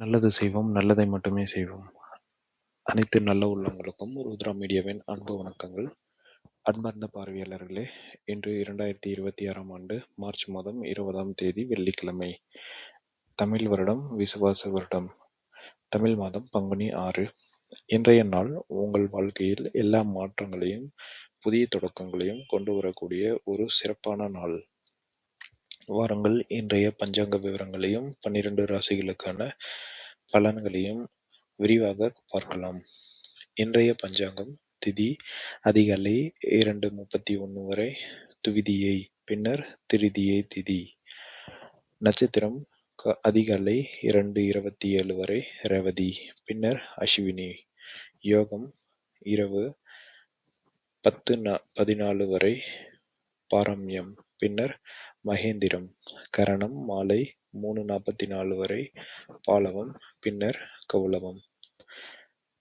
நல்லது செய்வோம், நல்லதை மட்டுமே செய்வோம். அனைத்து நல்ல உள்ளங்களுக்கும் ருத்ரா மீடியாவின் அன்பு வணக்கங்கள். அன்பார்ந்த பார்வையாளர்களே, இன்று 2026ஆம் ஆண்டு மார்ச் மாதம் 20ஆம் தேதி வெள்ளிக்கிழமை. தமிழ் வருடம் விசுவாச வருடம். தமிழ் மாதம் பங்குனி 6. இன்றைய நாள் உங்கள் வாழ்க்கையில் எல்லா மாற்றங்களையும் புதிய தொடக்கங்களையும் கொண்டு வரக்கூடிய ஒரு சிறப்பான நாள். வாருங்கள், இன்றைய பஞ்சாங்க விவரங்களையும் 12 ராசிகளுக்கான பலன்களையும் விரிவாக பார்க்கலாம். இன்றைய பஞ்சாங்கம்: திதி அதிகாலை 2:31 வரை துவிதியை, பின்னர் திருதியை திதி. நட்சத்திரம் அதிகாலை 2:27 வரை ரேவதி, பின்னர் அஸ்வினி. யோகம் இரவு 10:14 வரை பாரம்யம், பின்னர் மகேந்திரம். கரணம் மாலை 3:44 வரை பாலவம், பின்னர் கௌளவம்.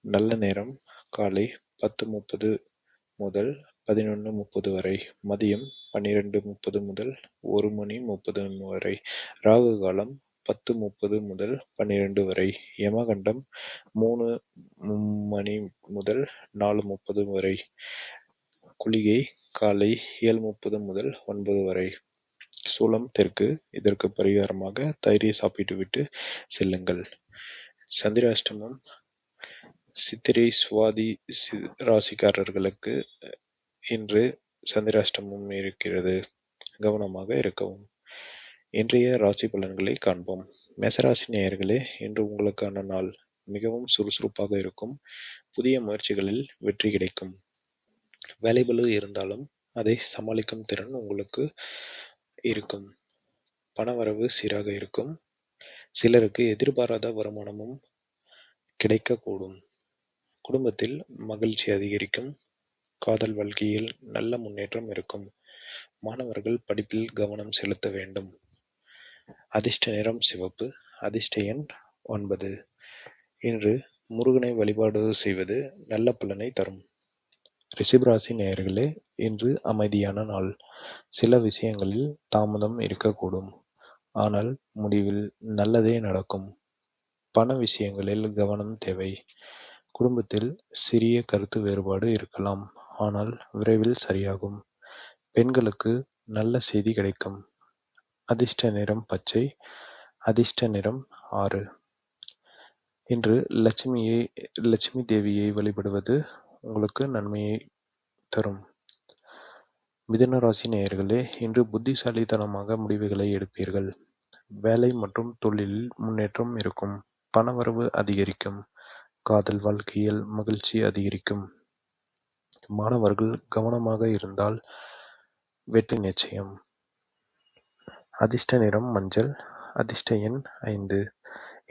நல்ல நேரம் காலை 10:30 முதல் 11:30 வரை, மதியம் 12:30 முதல் 1:30 வரை, ராகு காலம் 10:30 முதல் 12 வரை, யமகண்டம் 3 மணி முதல் 4:30 வரை, குளிகை காலை 7:30 முதல் 9 வரை. சூலம் தெற்கு. இதற்கு பரிகாரமாக தயிரை சாப்பிட்டுவிட்டு செல்லுங்கள். சந்திராஷ்டமம்: சித்திரை சுவாதி ராசிக்காரர்களுக்கு இன்று சந்திராஷ்டமம் இருக்கிறது. கவனமாக இருக்கவும். இன்றைய ராசி பலன்களை காண்போம். மேசராசி நேயர்களே, இன்று உங்களுக்கான நாள் மிகவும் சுறுசுறுப்பாக இருக்கும். புதிய முயற்சிகளில் வெற்றி கிடைக்கும். வேலைபளு இருந்தாலும் அதை சமாளிக்கும் திறன் உங்களுக்கு இருக்கும். பணவரவு சீராக இருக்கும். சிலருக்கு எதிர்பாராத வருமானமும் கிடைக்கக்கூடும். குடும்பத்தில் மகிழ்ச்சி அதிகரிக்கும். காதல் வாழ்க்கையில் நல்ல முன்னேற்றம் இருக்கும். மாணவர்கள் படிப்பில் கவனம் செலுத்த வேண்டும். அதிர்ஷ்ட நிறம் சிவப்பு. அதிர்ஷ்ட எண் 9. இன்று முருகனை வழிபாடு செய்வது நல்ல பலனை தரும். ரிஷபராசி நேயர்களே, இன்று அமைதியான நாள். சில விஷயங்களில் தாமதம் இருக்கக்கூடும், ஆனால் முடிவில் நல்லதே நடக்கும். பண விஷயங்களில் கவனம் தேவை. குடும்பத்தில் சிறிய கருத்து வேறுபாடு இருக்கலாம், ஆனால் விரைவில் சரியாகும். பெண்களுக்கு நல்ல செய்தி கிடைக்கும். அதிர்ஷ்ட நிறம் பச்சை. அதிர்ஷ்ட நிறம் 6. இன்று லட்சுமி தேவியை வழிபடுவது உங்களுக்கு நன்மையை தரும். மிதுன ராசி நேயர்களே, இன்று புத்திசாலித்தனமாக முடிவுகளை எடுப்பீர்கள். வேலை மற்றும் தொழிலில் முன்னேற்றம் இருக்கும். பணவரவு அதிகரிக்கும். காதல் வாழ்க்கையில் மகிழ்ச்சி அதிகரிக்கும். மாணவர்கள் கவனமாக இருந்தால் வெற்றி நிச்சயம். அதிர்ஷ்ட நிறம் மஞ்சள். அதிர்ஷ்ட எண் 5.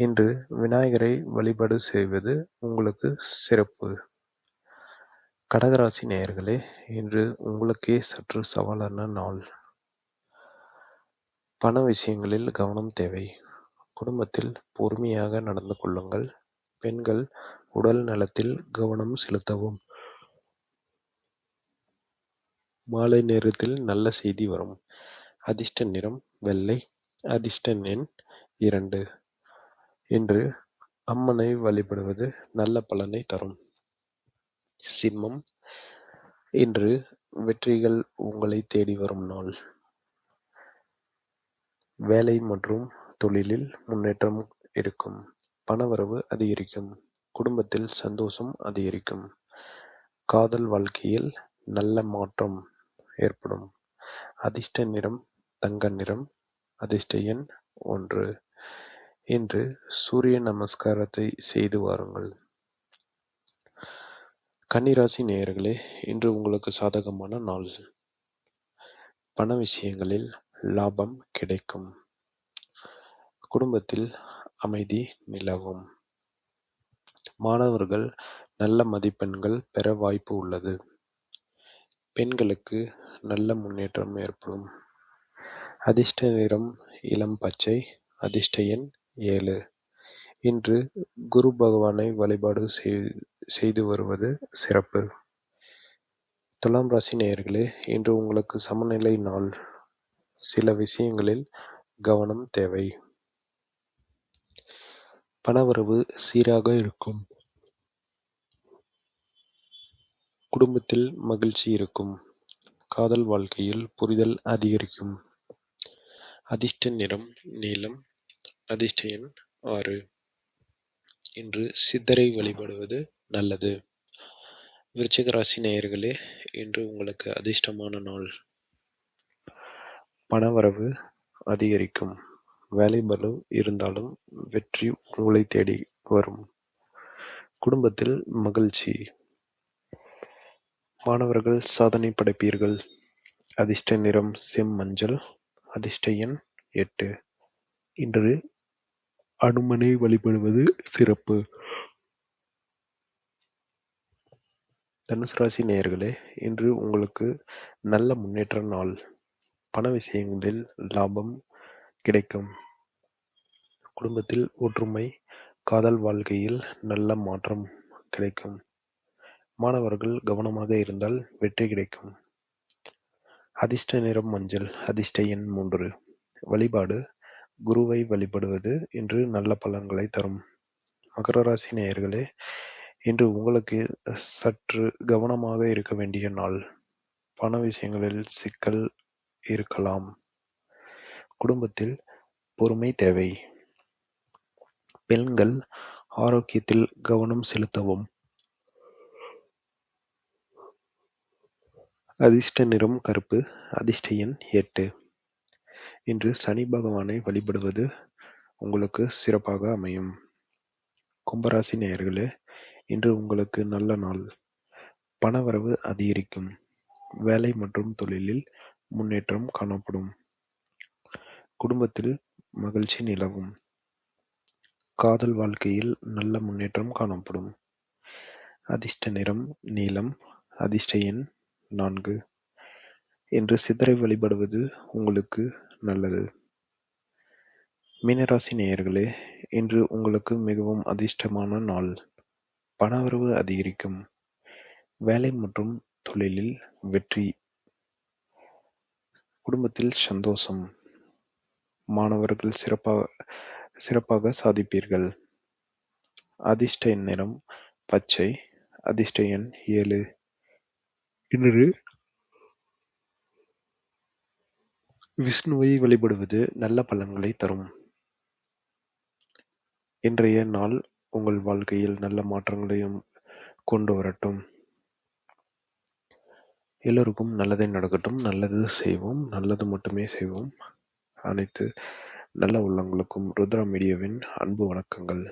இன்று விநாயகரை வழிபாடு செய்வது உங்களுக்கு சிறப்பு. கடகராசி நேயர்களே, இன்று உங்களுக்கே சற்று சவாலான நாள். பண விஷயங்களில் கவனம் தேவை. குடும்பத்தில் பொறுமையாக நடந்து கொள்ளுங்கள். பெண்கள் உடல் நலத்தில் கவனம் செலுத்தவும். மாலை நேரத்தில் நல்ல செய்தி வரும். அதிர்ஷ்ட நிறம் வெள்ளை. அதிர்ஷ்ட எண் 2. இன்று அம்மனை வழிபடுவது நல்ல பலனை தரும். சிம்மம்: இன்று வெற்றிகள் உங்களை தேடி வரும் நாள். வேலை மற்றும் தொழிலில் முன்னேற்றம் இருக்கும். பணவரவு அதிகரிக்கும். குடும்பத்தில் சந்தோஷம் அதிகரிக்கும். காதல் வாழ்க்கையில் நல்ல மாற்றம் ஏற்படும். அதிர்ஷ்ட நிறம் தங்க நிறம். அதிர்ஷ்ட எண் 1. இன்று சூரிய நமஸ்காரத்தை செய்து வாருங்கள். கன்னிராசி நேயர்களே, இன்று உங்களுக்கு சாதகமான நாள். பண விஷயங்களில் லாபம் கிடைக்கும். குடும்பத்தில் அமைதி நிலவும். மாணவர்கள் நல்ல மதிப்பெண்கள் பெற வாய்ப்பு உள்ளது. பெண்களுக்கு நல்ல முன்னேற்றம் ஏற்படும். அதிர்ஷ்ட நிறம் இளம் பச்சை. அதிர்ஷ்ட எண் 7. இன்று குரு பகவானை வழிபாடு செய்து வருவது சிறப்பு. துலாம் ராசி நேயர்களே, இன்று உங்களுக்கு சமநிலை நாள். சில விஷயங்களில் கவனம் தேவை. பணவரவு சீராக இருக்கும். குடும்பத்தில் மகிழ்ச்சி இருக்கும். காதல் வாழ்க்கையில் புரிதல் அதிகரிக்கும். அதிர்ஷ்ட நிறம் நீலம். அதிர்ஷ்ட எண் 6. இன்று சித்தரை வழிபடுவது நல்லது. விருச்சிக ராசி நேயர்களே, இன்று உங்களுக்கு அதிர்ஷ்டமான நாள். பணவரவு அதிகரிக்கும். வேலைபளு இருந்தாலும் வெற்றி உங்களை தேடி வரும். குடும்பத்தில் மகிழ்ச்சி. மாணவர்கள் சாதனை படைப்பீர்கள். அதிர்ஷ்ட நிறம் செம்மஞ்சள். அதிர்ஷ்ட எண் 8. இன்று அனுமனை வழிபடுவது சிறப்பு. தனுசு ராசி நேயர்களே, இன்று உங்களுக்கு நல்ல முன்னேற்ற நாள். பண விஷயங்களில் லாபம் கிடைக்கும். குடும்பத்தில் ஒற்றுமை. காதல் வாழ்க்கையில் நல்ல மாற்றம் கிடைக்கும். மாணவர்கள் கவனமாக இருந்தால் வெற்றி கிடைக்கும். அதிர்ஷ்ட நிறம் மஞ்சள். அதிர்ஷ்ட எண் 3. வழிபாடு. குருவை வழிபடுவது இன்று நல்ல பலன்களை தரும். மகர ராசி நேயர்களே, இன்று உங்களுக்கு சற்று கவனமாக இருக்க வேண்டிய நாள். பண விஷயங்களில் சிக்கல் இருக்கலாம். குடும்பத்தில் பொறுமை தேவை. பெண்கள் ஆரோக்கியத்தில் கவனம் செலுத்தவும். அதிர்ஷ்ட நிறம் கருப்பு. அதிர்ஷ்ட எண் 8. இன்று சனி பகவானை வழிபடுவது உங்களுக்கு சிறப்பாக அமையும். கும்பராசி நேயர்களே, இன்று உங்களுக்கு நல்ல நாள். பணவரவு அதிகரிக்கும். வேலை மற்றும் தொழிலில் முன்னேற்றம் காணப்படும். குடும்பத்தில் மகிழ்ச்சி நிலவும். காதல் வாழ்க்கையில் நல்ல முன்னேற்றம் காணப்படும். அதிர்ஷ்ட நிறம் நீலம். அதிர்ஷ்ட எண் 4. இன்று சித்தரை வழிபடுவது உங்களுக்கு நல்லது. மீனராசி நேயர்களே, இன்று உங்களுக்கு மிகவும் அதிர்ஷ்டமான நாள். பணவரவு அதிகரிக்கும். வேலை மற்றும் தொழிலில் வெற்றி. குடும்பத்தில் சந்தோஷம். மாணவர்கள் சிறப்பாக சாதிப்பீர்கள். அதிர்ஷ்ட நிறம் பச்சை. அதிர்ஷ்ட எண் 7. இன்று விஷ்ணுவை வழிபடுவது நல்ல பலன்களை தரும். இன்றைய நாள் உங்கள் வாழ்க்கையில் நல்ல மாற்றங்களையும் கொண்டு வரட்டும். எல்லோருக்கும் நல்லதே நடக்கட்டும். நல்லது செய்வோம். நல்லது மட்டுமே செய்வோம். அனைத்து நல்ல உள்ளங்களுக்கும் ருத்ரா மீடியாவின் அன்பு வணக்கங்கள்.